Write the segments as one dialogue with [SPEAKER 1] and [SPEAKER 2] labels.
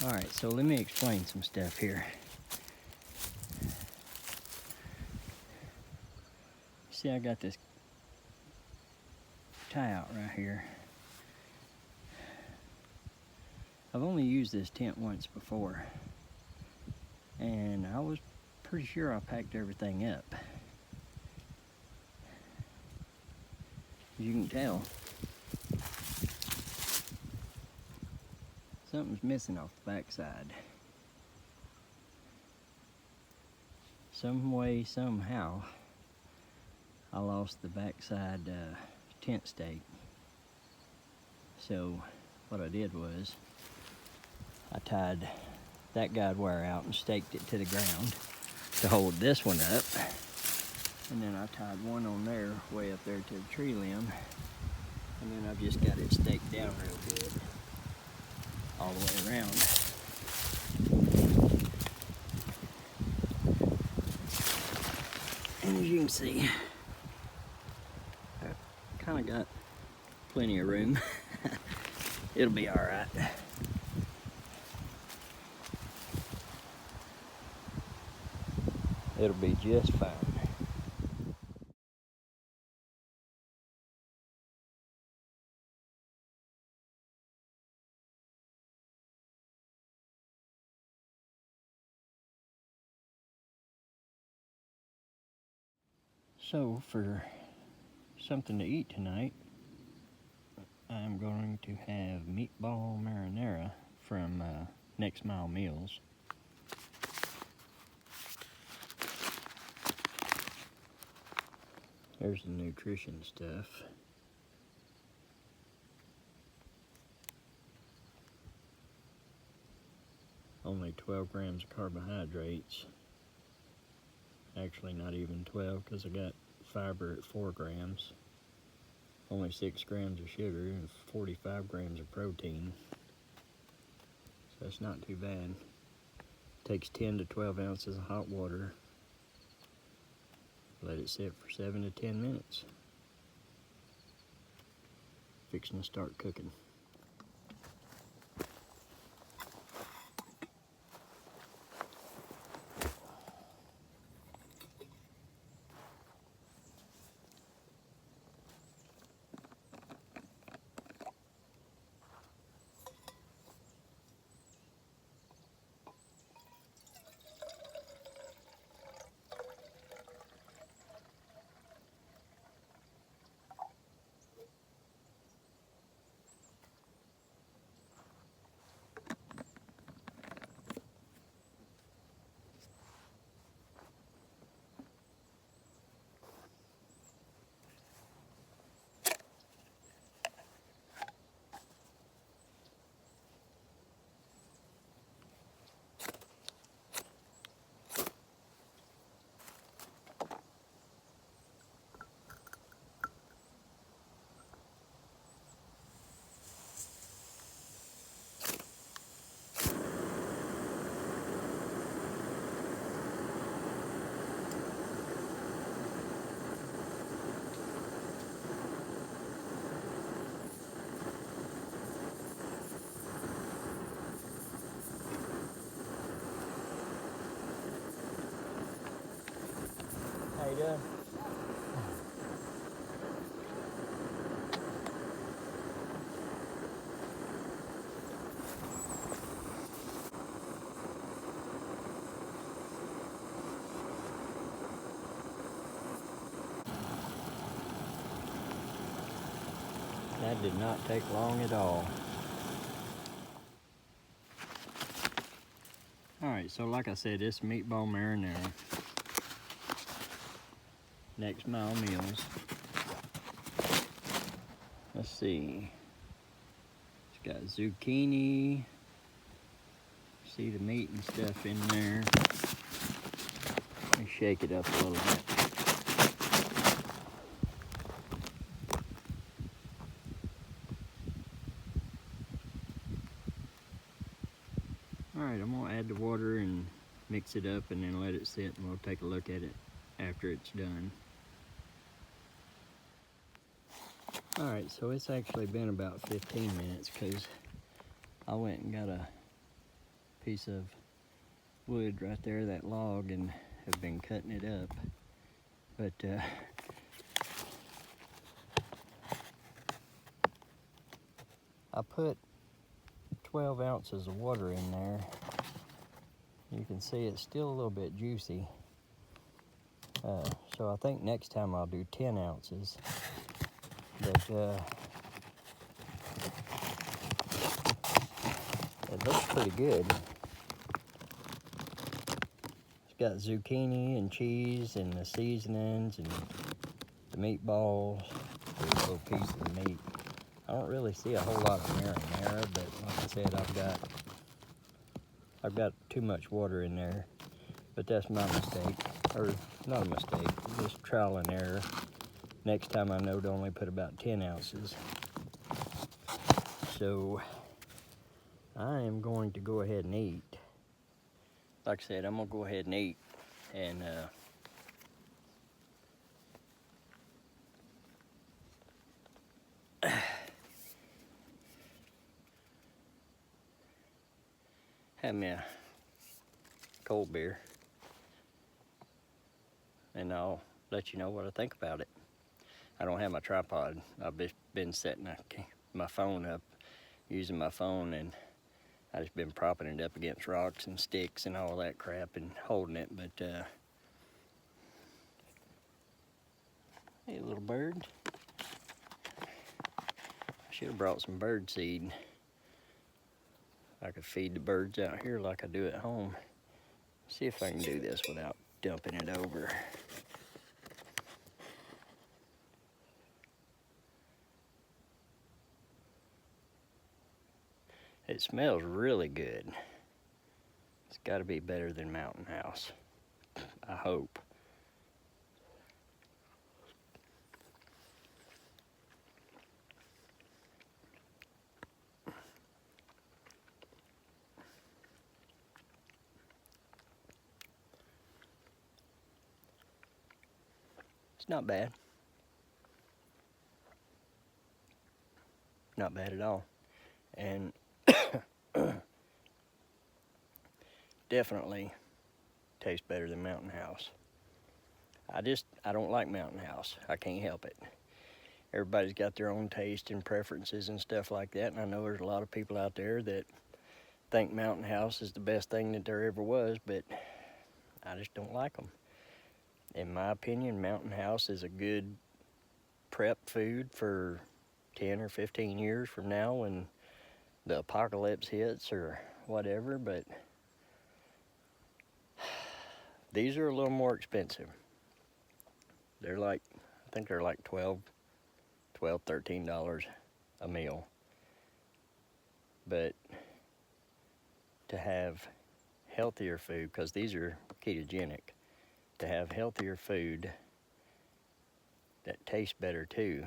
[SPEAKER 1] All right, so let me explain some stuff here. See, I got this tie out right here. I've only used this tent once before, and I was pretty sure I packed everything up. As you can tell, something's missing off the backside. Some way, somehow, I lost the backside tent stake. So what I did was I tied that guide wire out and staked it to the ground to hold this one up. And then I tied one on there, way up there to the tree limb. And then I've just got it staked down real good all the way around. And as you can see, I kind of got plenty of room. It'll be all right. It'll be just fine. So for something to eat tonight, I'm going to have meatball marinara from Next Mile Meals. There's the nutrition stuff. Only 12 grams of carbohydrates. Actually not even 12, because I got fiber at 4 grams. Only 6 grams of sugar and 45 grams of protein. So that's not too bad. Takes 10 to 12 ounces of hot water. Let it sit for 7 to 10 minutes. Fixing to start cooking. How you doing? That did not take long at all. Alright, so like I said, this meatball marinara. Next Mile Meals. Let's see. It's got zucchini. See the meat and stuff in there. Let me shake it up a little bit. Alright, I'm gonna add the water and mix it up and then let it sit, and we'll take a look at it after it's done. Alright, so it's actually been about 15 minutes because I went and got a piece of wood right there, that log, and have been cutting it up. But I put 12 ounces of water in there. You can see it's still a little bit juicy. So I think next time I'll do 10 ounces. But it looks pretty good. It's got zucchini and cheese and the seasonings and the meatballs. There's a little piece of the meat. I don't really see a whole lot of marinara, but like I said, I've got too much water in there. But that's my mistake, or not a mistake, just trial and error. Next time I know to only put about 10 ounces. So I am going to go ahead and eat. Like I said, I'm gonna go ahead and eat and have me a cold beer, and I'll let you know what I think about it. I don't have my tripod. I've been setting my phone up, using my phone, and I've just been propping it up against rocks and sticks and all that crap and holding it. But hey, little bird. I should have brought some bird seed. I could feed the birds out here like I do at home. See if I can do this without dumping it over. It smells really good. It's got to be better than Mountain House, I hope. It's not bad. Not bad at all. And definitely tastes better than Mountain House. I don't like Mountain House. I can't help it. Everybody's got their own taste and preferences and stuff like that, and I know there's a lot of people out there that think Mountain House is the best thing that there ever was, but I just don't like them. In my opinion, Mountain House is a good prep food for 10 or 15 years from now when the apocalypse hits or whatever, but these are a little more expensive. They're like, I think they're like $12, $13 a meal. But to have healthier food, because these are ketogenic, to have healthier food that tastes better too,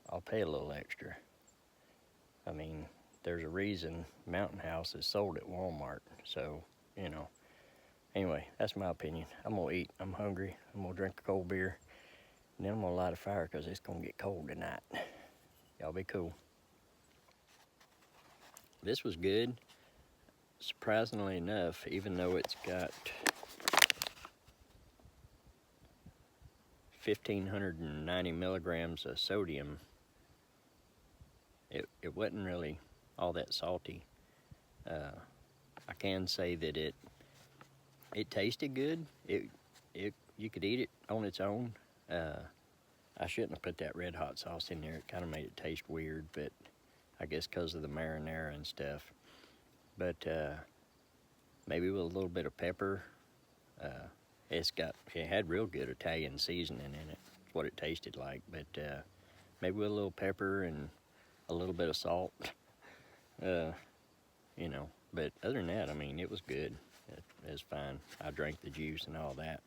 [SPEAKER 1] I'll pay a little extra. I mean, there's a reason Mountain House is sold at Walmart, so, you know. Anyway, that's my opinion. I'm gonna eat, I'm hungry, I'm gonna drink a cold beer, and then I'm gonna light a fire because it's gonna get cold tonight. Y'all be cool. This was good. Surprisingly enough, even though it's got 1,590 milligrams of sodium, it wasn't really all that salty. I can say that it tasted good. You could eat it on its own. I shouldn't have put that red hot sauce in there. It kind of made it taste weird, but I guess because of the marinara and stuff. But maybe with a little bit of pepper. It had real good Italian seasoning in it. That's what it tasted like. But maybe with a little pepper and a little bit of salt. You know. But other than that, I mean, it was good. It was fine. I drank the juice and all that.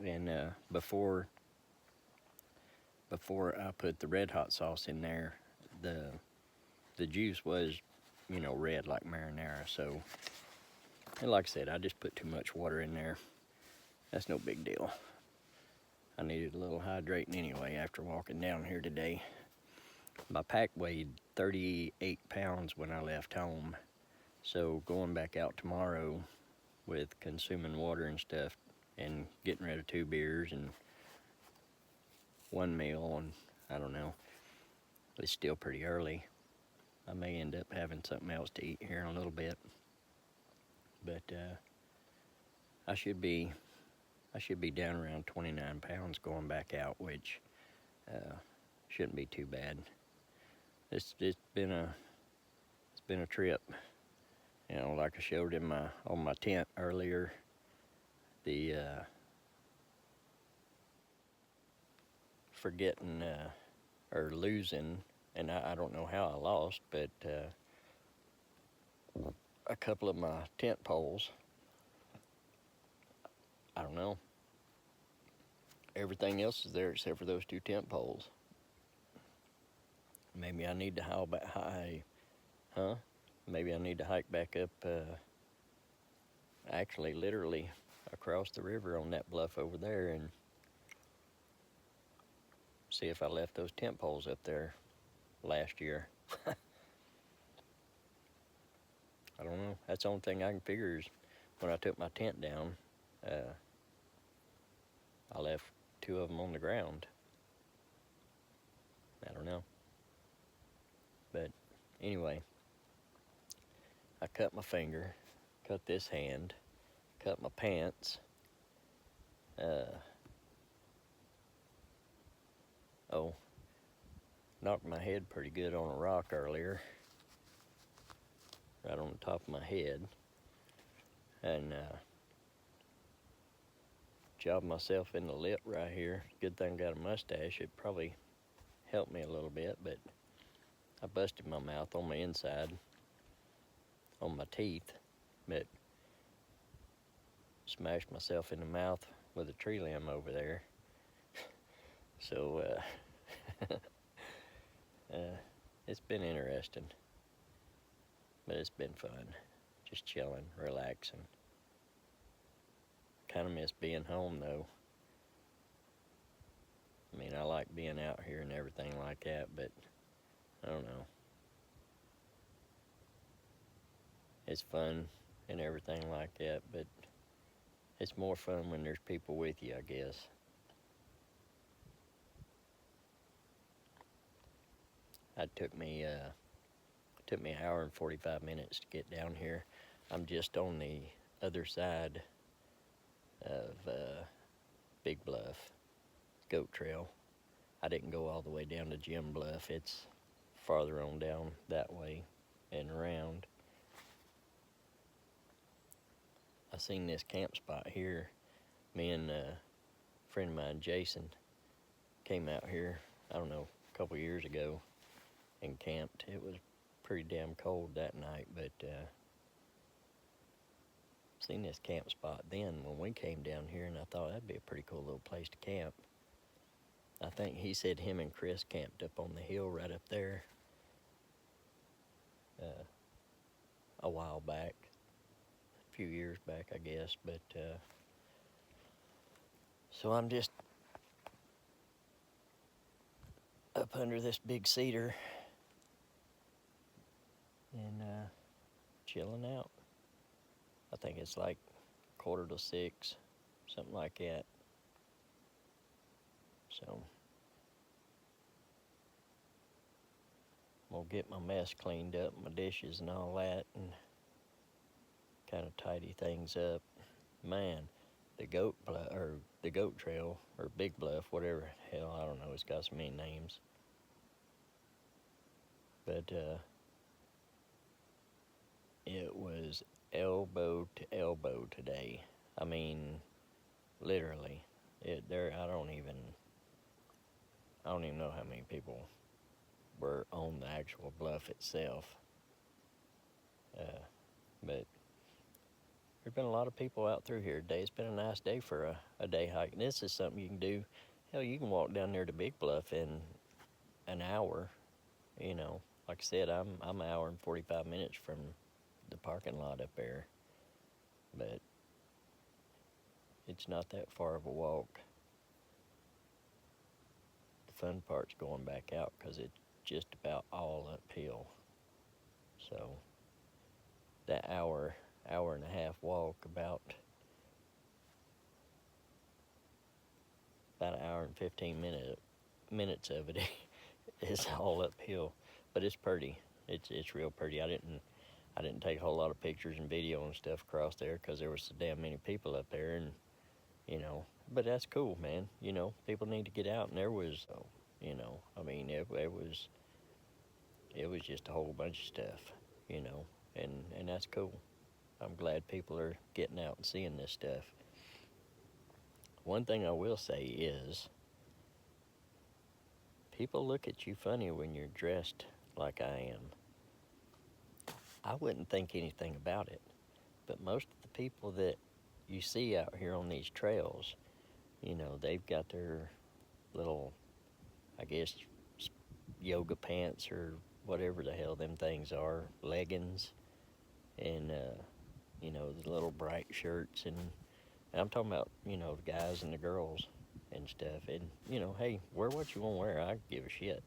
[SPEAKER 1] And before I put the red hot sauce in there, the juice was, you know, red like marinara. So, and like I said, I just put too much water in there. That's no big deal. I needed a little hydrating anyway after walking down here today. My pack weighed 38 pounds when I left home. So going back out tomorrow with consuming water and stuff and getting rid of 2 beers and 1 meal, and I don't know, it's still pretty early. I may end up having something else to eat here in a little bit, but I should be down around 29 pounds going back out, which shouldn't be too bad. It's been a trip. You know, like I showed on my tent earlier, the forgetting or losing, and I don't know how I lost, but a couple of my tent poles. I don't know. Everything else is there except for those 2 tent poles. Maybe I need to Maybe I need to hike back up, actually literally across the river on that bluff over there and see if I left those tent poles up there last year. I don't know. That's the only thing I can figure is when I took my tent down, I left 2 of them on the ground. I don't know. But anyway, I cut my finger, cut this hand, cut my pants. Knocked my head pretty good on a rock earlier, right on the top of my head, and jobbed myself in the lip right here. Good thing I got a mustache. It probably helped me a little bit, but I busted my mouth on my inside, on my teeth, but smashed myself in the mouth with a tree limb over there. So it's been interesting, but it's been fun, just chilling, relaxing. Kind of miss being home though. I mean, I like being out here and everything like that, but I don't know. It's fun and everything like that, but it's more fun when there's people with you, I guess. It took me an hour and 45 minutes to get down here. I'm just on the other side of Big Bluff, Goat Trail. I didn't go all the way down to Jim Bluff. It's farther on down that way and around. I seen this camp spot here. Me and a friend of mine, Jason, came out here, I don't know, a couple years ago and camped. It was pretty damn cold that night, but seen this camp spot then when we came down here, and I thought that'd be a pretty cool little place to camp. I think he said him and Chris camped up on the hill right up there a while back, a few years back, I guess. But so I'm just up under this big cedar and chilling out. I think it's like 5:45, something like that. So I'll get my mess cleaned up, my dishes and all that, and kind of tidy things up. Man, the goat trail or Big Bluff, whatever hell, I don't know. It's got so many names. But it was elbow to elbow today. I mean, literally. I don't even know how many people were on the actual bluff itself. But there's been a lot of people out through here today. It's been a nice day for a day hike. And this is something you can do. Hell, you can walk down there to Big Bluff in an hour. You know, like I said, I'm an hour and 45 minutes from the parking lot up there. But it's not that far of a walk. The fun part's going back out because it's just about all uphill. So that hour and a half walk, about an hour and 15 minutes of it is all uphill, but it's pretty. It's real pretty. I didn't take a whole lot of pictures and video and stuff across there because there was so damn many people up there, and but that's cool, man. People need to get out, and there was, I mean, it was just a whole bunch of stuff, and that's cool. I'm glad people are getting out and seeing this stuff. One thing I will say is, people look at you funny when you're dressed like I am. I wouldn't think anything about it, but most of the people that you see out here on these trails, they've got their little, I guess, yoga pants or whatever the hell them things are, leggings, and the little bright shirts, and I'm talking about the guys and the girls and stuff. And hey, wear what you want to wear. I give a shit.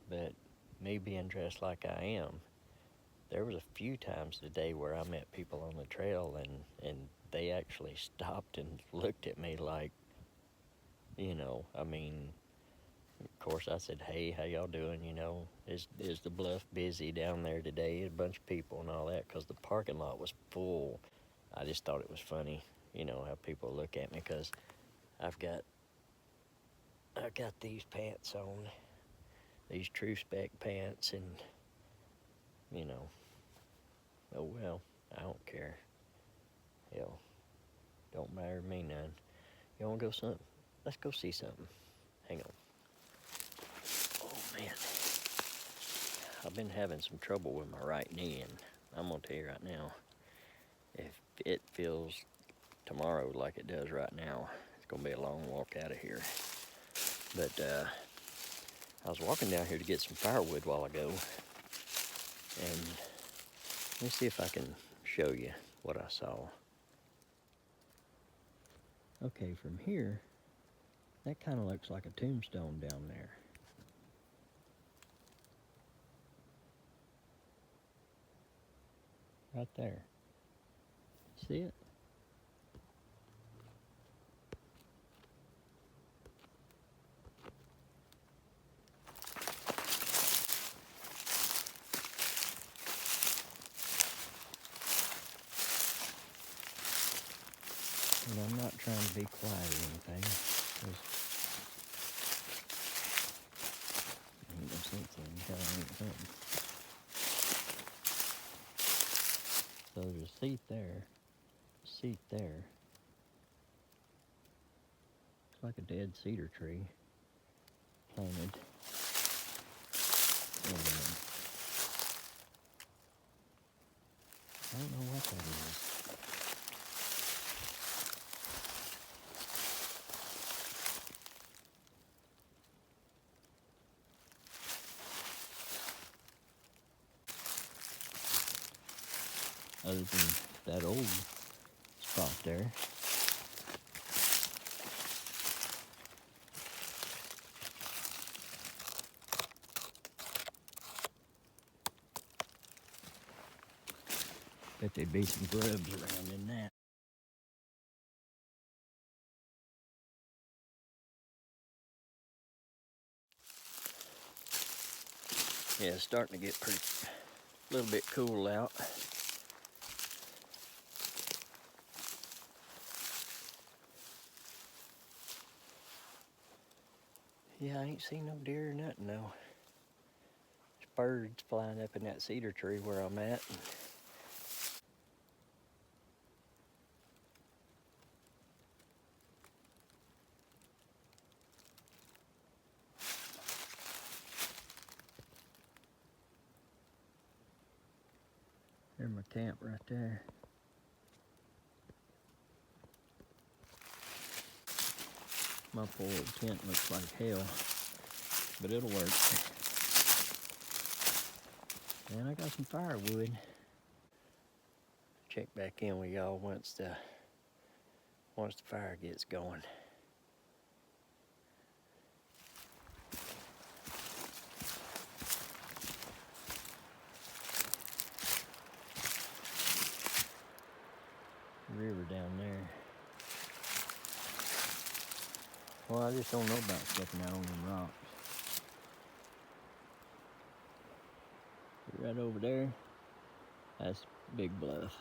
[SPEAKER 1] But me being dressed like I am, there was a few times today where I met people on the trail, and they actually stopped and looked at me like, I mean, of course I said, hey, how y'all doing? Is the bluff busy down there today? A bunch of people and all that, because the parking lot was full. I just thought it was funny, how people look at me, because I've got these pants on, these True Spec pants, and oh well, I don't care. Hell, don't matter to me none. You want to go something? Let's go see something. Hang on. Oh man, I've been having some trouble with my right knee, and I'm gonna tell you right now, if it feels tomorrow like it does right now, it's gonna be a long walk out of here. But I was walking down here to get some firewood a while ago, and let me see if I can show you what I saw. Okay, from here, that kind of looks like a tombstone down there. Right there. See it? And I'm not trying to be quiet or anything, because ain't no sense in telling ain't something. So there's a seat there, It's like a dead cedar tree planted. And I don't know what that is. Other than that old spot there. Bet there'd be some grubs around in that. Yeah, it's starting to get a little bit cool out. Yeah, I ain't seen no deer or nothing though. There's birds flying up in that cedar tree where I'm at. There's my camp right there. My poor old tent looks like hell, but it'll work. And I got some firewood. Check back in with y'all once the fire gets going. river down there. Well, I just don't know about stepping out on them rocks. But right over there, that's Big Bluff.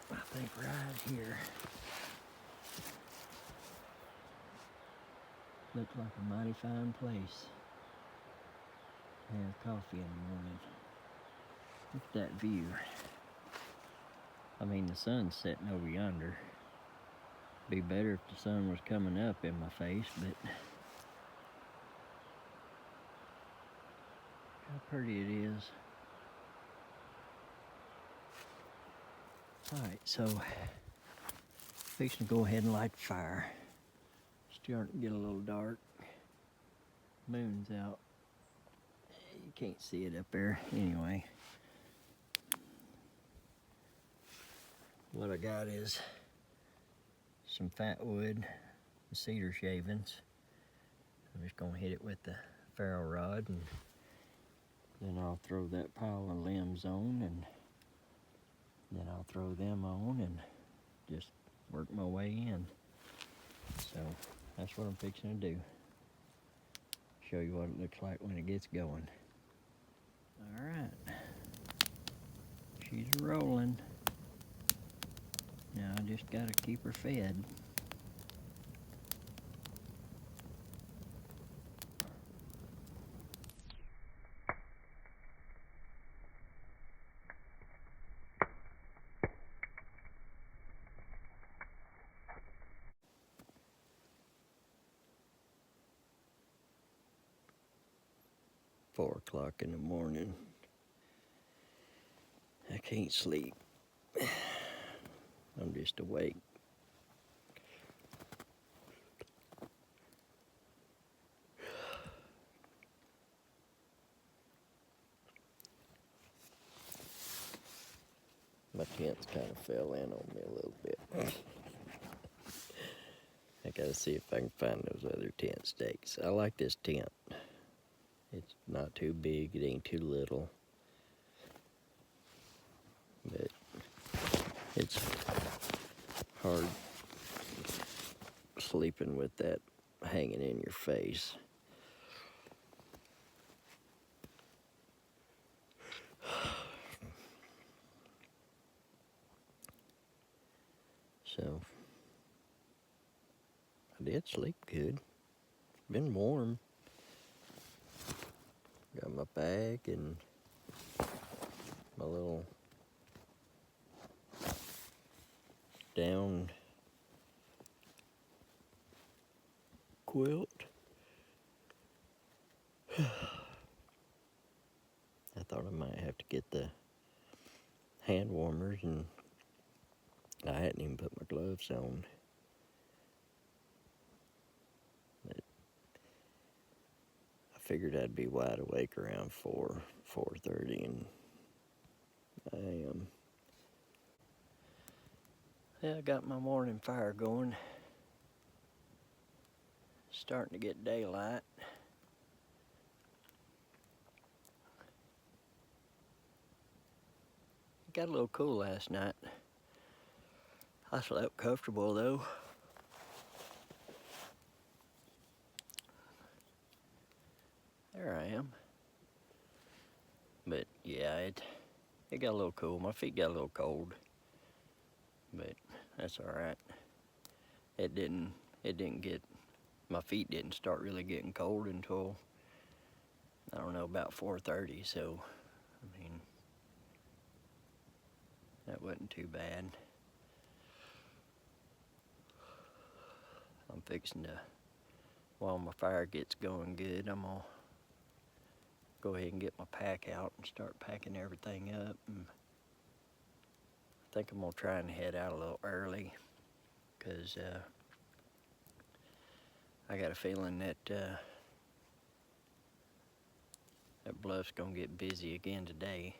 [SPEAKER 1] I think right here looks like a mighty fine place to have coffee in the morning. Look at that view. I mean, the sun's setting over yonder. Be better if the sun was coming up in my face, but how pretty it is. Alright, so fixing to go ahead and light the fire. Starting to get a little dark. Moon's out. You can't see it up there anyway. What I got is some fat wood, cedar shavings. I'm just gonna hit it with the ferro rod, and then I'll throw that pile of limbs on, and then I'll throw them on and just work my way in. So that's what I'm fixing to do. Show you what it looks like when it gets going. All right, she's rolling. Now I just gotta keep her fed. Four o'clock in the morning. I can't sleep. I'm just awake. My tent's kind of fell in on me a little bit. I gotta see if I can find those other tent stakes. I like this tent. It's not too big, it ain't too little. But it's hard sleeping with that hanging in your face. So, I did sleep good. Been warm. Got my bag and my little down quilt. I thought I might have to get the hand warmers, and I hadn't even put my gloves on. But I figured I'd be wide awake around 4:30, and I am. Yeah, I got my morning fire going. Starting to get daylight. It got a little cool last night. I slept comfortable though. There I am. But yeah, it got a little cool. My feet got a little cold. But that's alright. It didn't get, my feet didn't start really getting cold until, I don't know, about 4:30, so, I mean, that wasn't too bad. I'm fixing to, while my fire gets going good, I'm gonna go ahead and get my pack out and start packing everything up. And I think I'm gonna try and head out a little early, because I got a feeling that that bluff's gonna get busy again today.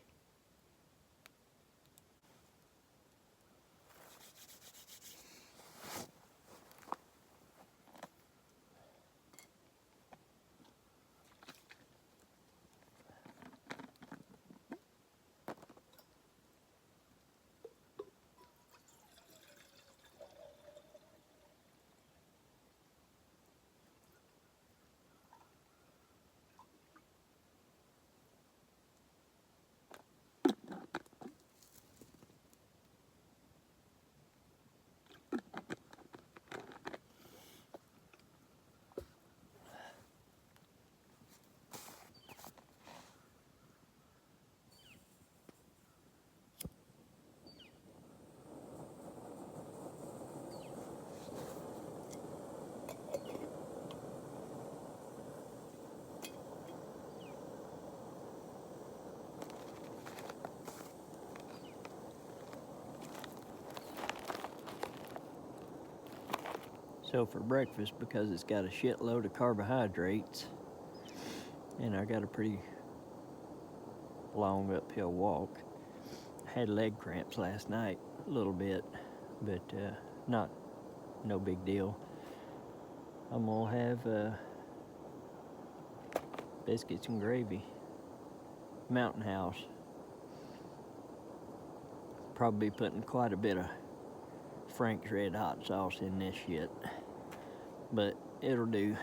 [SPEAKER 1] So for breakfast, because it's got a shitload of carbohydrates, and I got a pretty long uphill walk, I had leg cramps last night a little bit, but no big deal. I'm gonna have biscuits and gravy. Mountain House. Probably putting quite a bit of Frank's Red Hot sauce in this shit, but it'll do.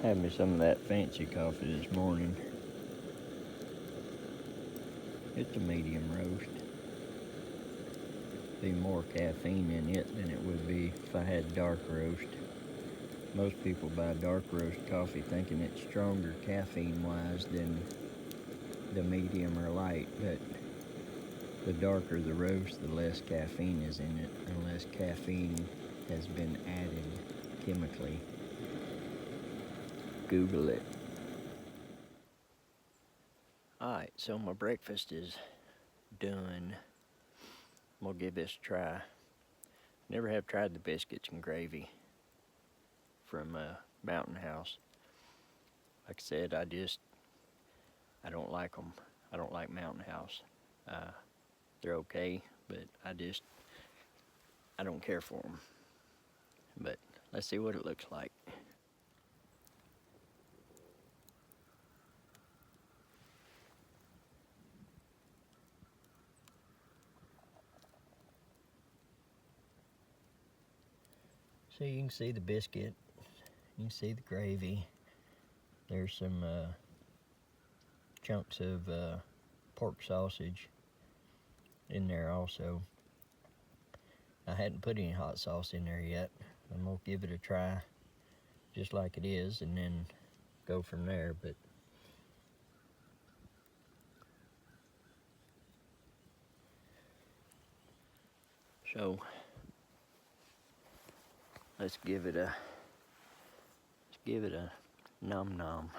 [SPEAKER 1] Had me some of that fancy coffee this morning. It's a medium roast. Be more caffeine in it than it would be if I had dark roast. Most people buy dark roast coffee thinking it's stronger caffeine-wise than the medium or light, but the darker the roast, the less caffeine is in it, unless caffeine has been added chemically. Google it. Alright, so my breakfast is done. I'm gonna give this a try. Never have tried the biscuits and gravy from Mountain House. Like I said, I don't like them. I don't like Mountain House. They're okay, but I don't care for them. But let's see what it looks like. So you can see the biscuit, you can see the gravy. There's some chunks of pork sausage in there also. I hadn't put any hot sauce in there yet. I'm gonna give it a try just like it is and then go from there. But so let's give it a nom nom.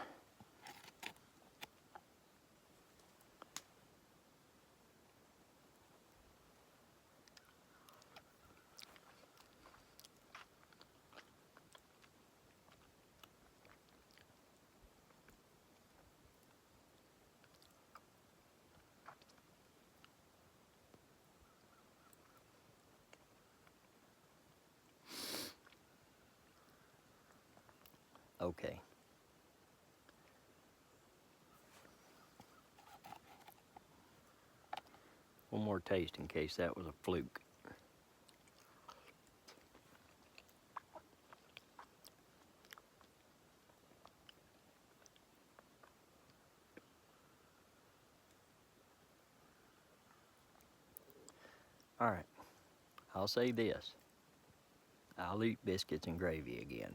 [SPEAKER 1] Okay. One more taste in case that was a fluke. All right, I'll say this. I'll eat biscuits and gravy again.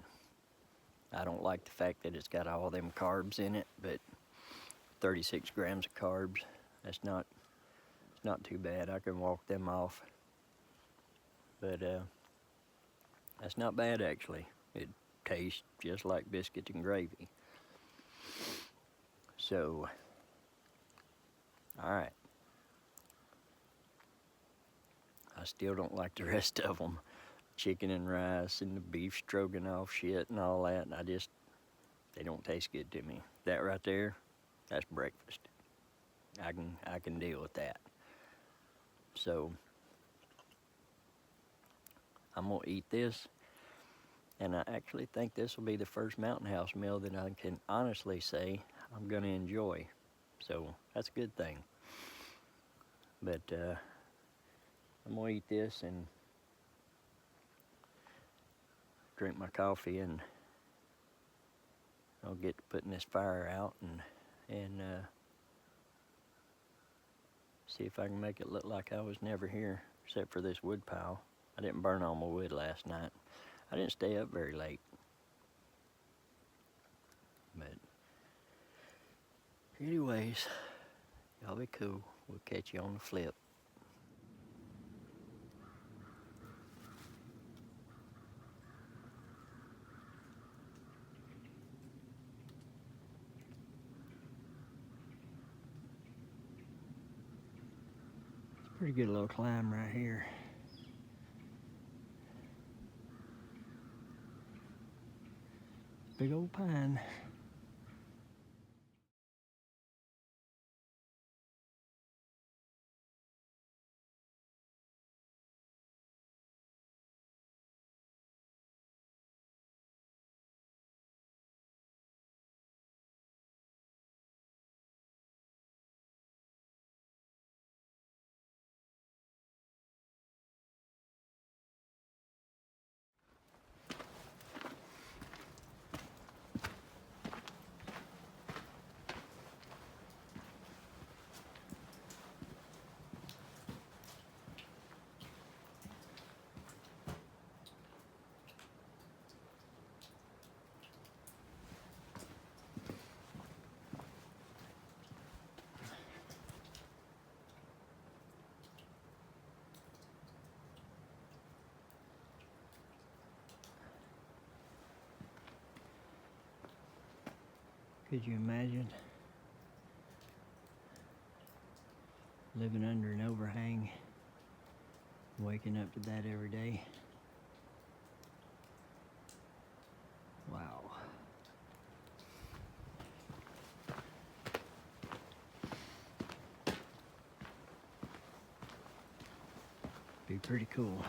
[SPEAKER 1] I don't like the fact that it's got all them carbs in it, but 36 grams of carbs, it's not too bad. I can walk them off. But that's not bad actually. It tastes just like biscuits and gravy. So, all right. I still don't like the rest of them. Chicken and rice and the beef stroganoff shit and all that. They don't taste good to me. That right there, that's breakfast. I can deal with that. So I'm gonna eat this, and I actually think this will be the first Mountain House meal that I can honestly say I'm gonna enjoy. So that's a good thing. But I'm gonna eat this and drink my coffee, and I'll get to putting this fire out and see if I can make it look like I was never here, except for this wood pile. I didn't burn all my wood last night. I didn't stay up very late. But anyways, y'all be cool. We'll catch you on the flip. It's a pretty good little climb right here. Big old pine. Could you imagine living under an overhang, waking up to that every day? Wow. Be pretty cool.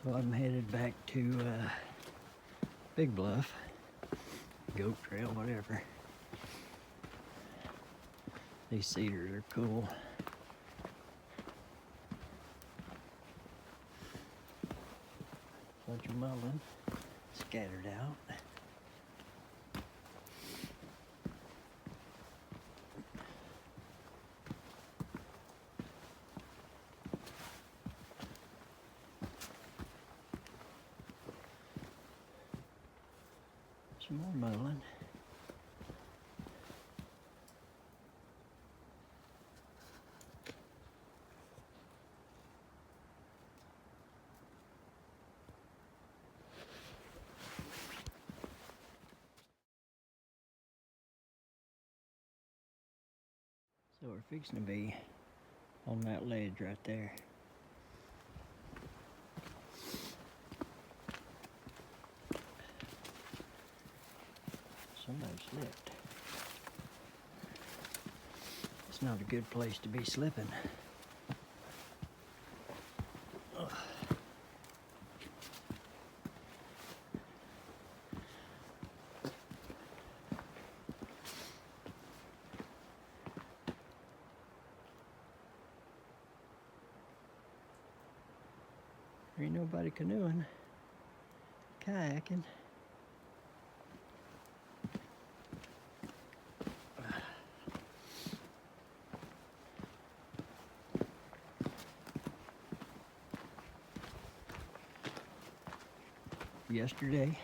[SPEAKER 1] So I'm headed back to Big Bluff, Goat Trail, whatever. These cedars are cool. Bunch of mullein scattered out. Some more mullein. So we're fixing to be on that ledge right there. Somebody slipped. It's not a good place to be slipping. There ain't nobody canoeing, kayaking. Yesterday,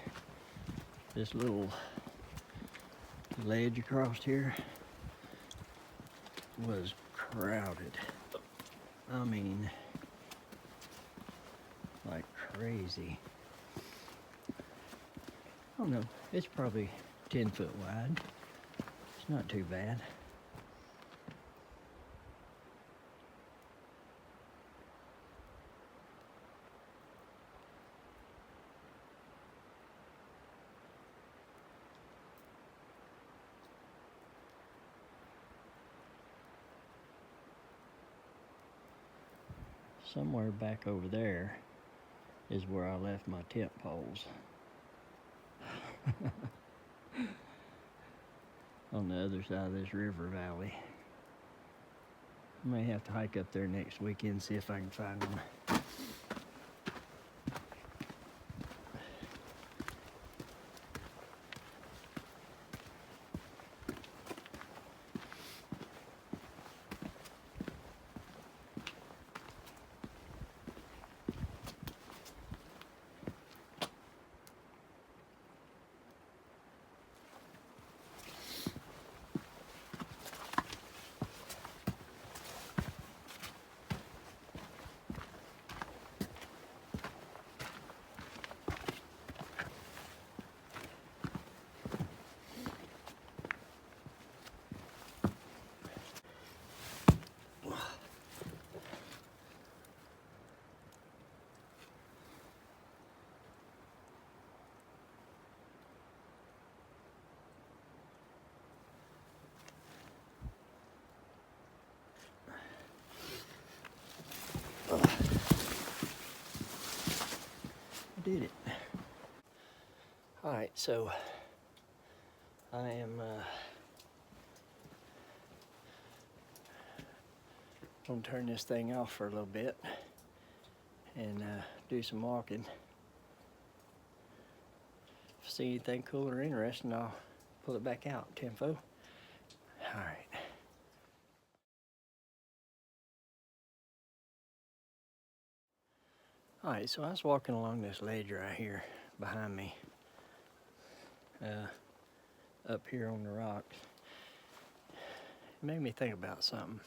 [SPEAKER 1] this little ledge across here was crowded. I mean, like crazy. I don't know, it's probably 10 foot wide. It's not too bad. Somewhere back over there is where I left my tent poles. On the other side of this river valley. I may have to hike up there next weekend and see if I can find them. I did it. All right, so I am gonna turn this thing off for a little bit and do some walking. If I see anything cool or interesting, I'll pull it back out, Timfo. All right. All right, so I was walking along this ledge right here behind me, up here on the rocks. It made me think about something.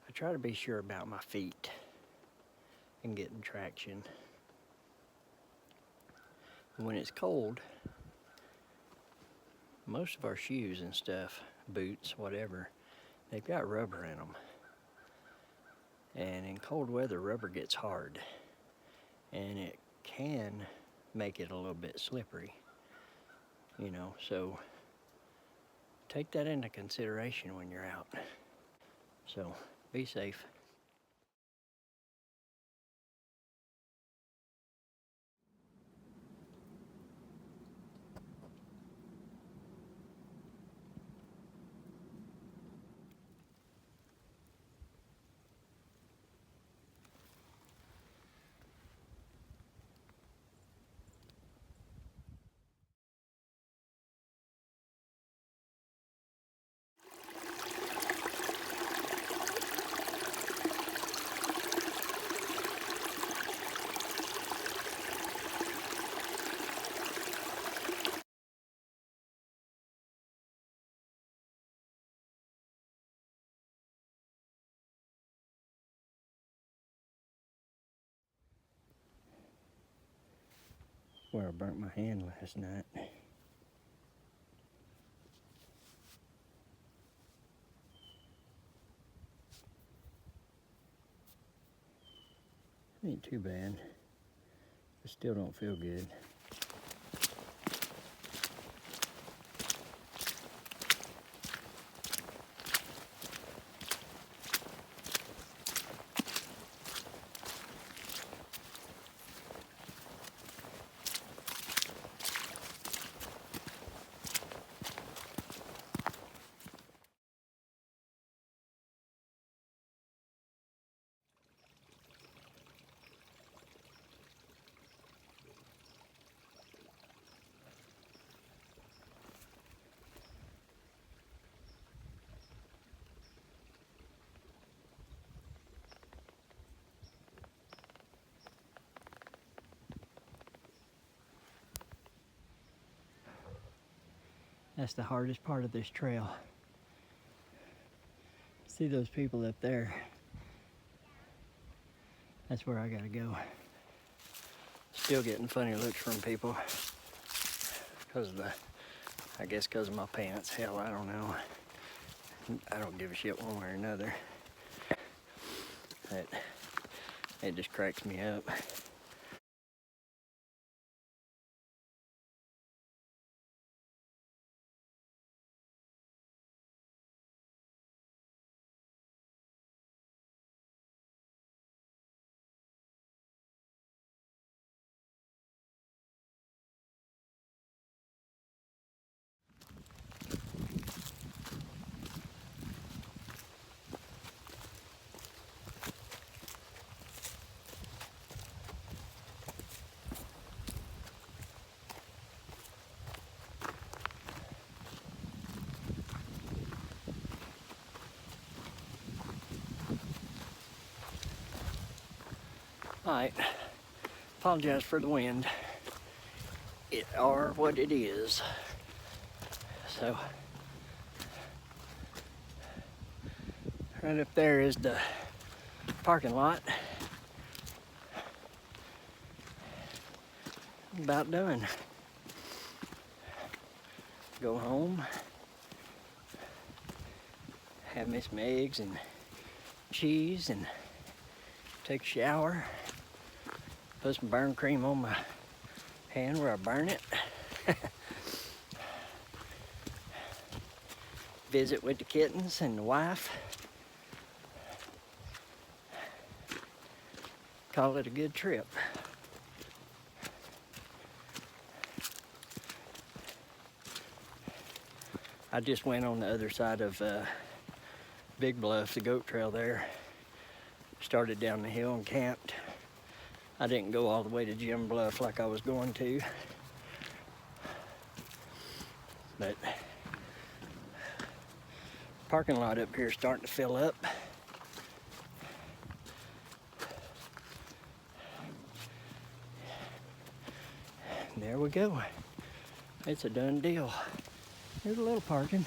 [SPEAKER 1] I try to be sure about my feet and getting traction. When it's cold, most of our shoes and stuff, boots, whatever, they've got rubber in them. And in cold weather, rubber gets hard and it can make it a little bit slippery, you know, so take that into consideration when you're out. So be safe. Where I burnt my hand last night. Ain't too bad. I still don't feel good. That's the hardest part of this trail. See those people up there? That's where I gotta go. Still getting funny looks from people because of I guess because of my pants. Hell, I don't know. I don't give a shit one way or another. It just cracks me up. Alright, apologize for the wind. It are what it is. So, right up there is the parking lot. About done. Go home, have me some eggs and cheese and take a shower. Put some burn cream on my hand where I burn it. Visit with the kittens and the wife. Call it a good trip. I just went on the other side of Big Bluff, the goat trail there. Started down the hill and camped. I didn't go all the way to Jim Bluff like I was going to. But parking lot up here is starting to fill up. And there we go. It's a done deal. Here's a little parking.